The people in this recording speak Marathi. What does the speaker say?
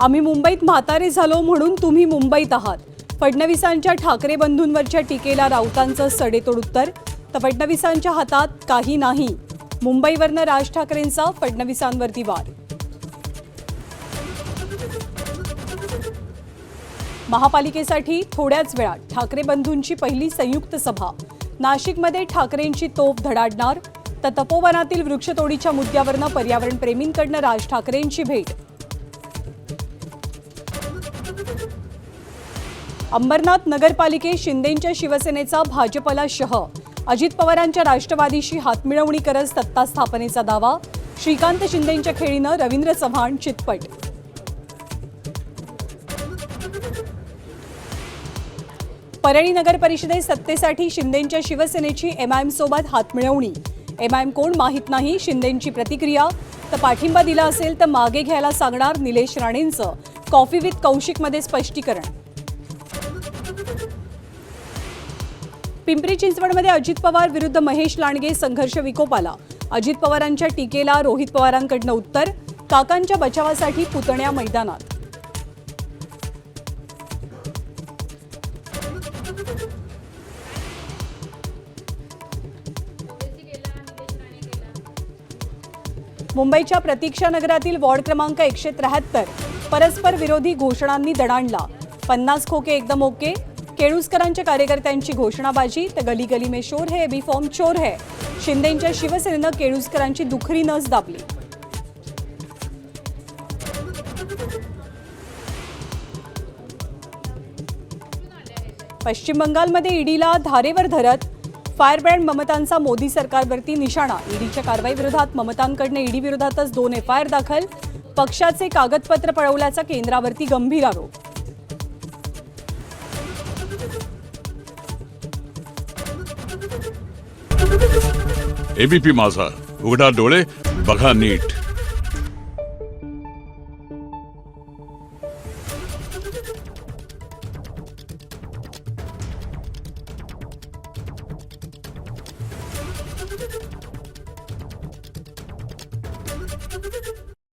आम्ही मुंबईत म्हातारे झालो म्हणून तुम्ही मुंबईत आहात. फडणवीसांच्या ठाकरे बंधूंवरच्या टीकेला राऊतांचं सडेतोड उत्तर. तर फडणवीसांच्या हातात काही नाही. मुंबईवरनं राज ठाकरेंचा फडणवीसांवरती वार. महापालिकेसाठी थोड्याच वेळात ठाकरे बंधूंची पहिली संयुक्त सभा. नाशिकमध्ये ठाकरेंची तोफ धडाडणार. तर तपोवनातील वृक्षतोडीच्या मुद्द्यावरनं पर्यावरण प्रेमींकडनं राज ठाकरेंची भेट. अंबरनाथ नगरपालिकेत शिंदेंच्या शिवसेनेचा भाजपला शह. अजित पवारांच्या राष्ट्रवादीशी हातमिळवणी करत सत्ता स्थापनेचा दावा. श्रीकांत शिंदेंच्या खेळीनं रवींद्र चव्हाण चितपट. परळी नगर परिषदेत सत्तेसाठी शिंदेंच्या शिवसेनेची एमआयएम सोबत हातमिळवणी. एमआयएम कोण माहीत नाही, शिंदेंची प्रतिक्रिया. तर पाठिंबा दिला असेल तर मागे घ्यायला सांगणार निलेश राणेंचं कॉफी विथ कौशिकमध्ये स्पष्टीकरण. पिंपरी चिंचवडमध्ये अजित पवार विरुद्ध महेश लांडगे संघर्ष विकोपाला. अजित पवारांच्या टीकेला रोहित पवारांकडनं उत्तर. काकांच्या बचावासाठी पुतण्या मैदानात. मुंबईच्या प्रतीक्षा नगरातील वॉर्ड क्रमांक 173 परस्पर विरोधी घोषणांनी दणाणला. 50 खोके एकदम ओके. केळुसकरांच्या कार्यकर्त्यांची घोषणाबाजी. तर गली गली में शोर है, बी फॉर्म चोर है. शिंदेंच्या शिवसेनेनं केळुसकरांची दुखरी नस दाबली. पश्चिम बंगालमध्ये ईडीला धारेवर धरत फायरब्रँड ममतांचा मोदी सरकारवरती निशाणा. ईडीच्या कारवाईविरोधात ममतांकडनं ईडी विरोधातच 2 एफआयआर दाखल. पक्षाचे कागदपत्र पळवल्याचा केंद्रावरती गंभीर आरोप. एबीपी माझा, उघडा डोळे बघा नीट.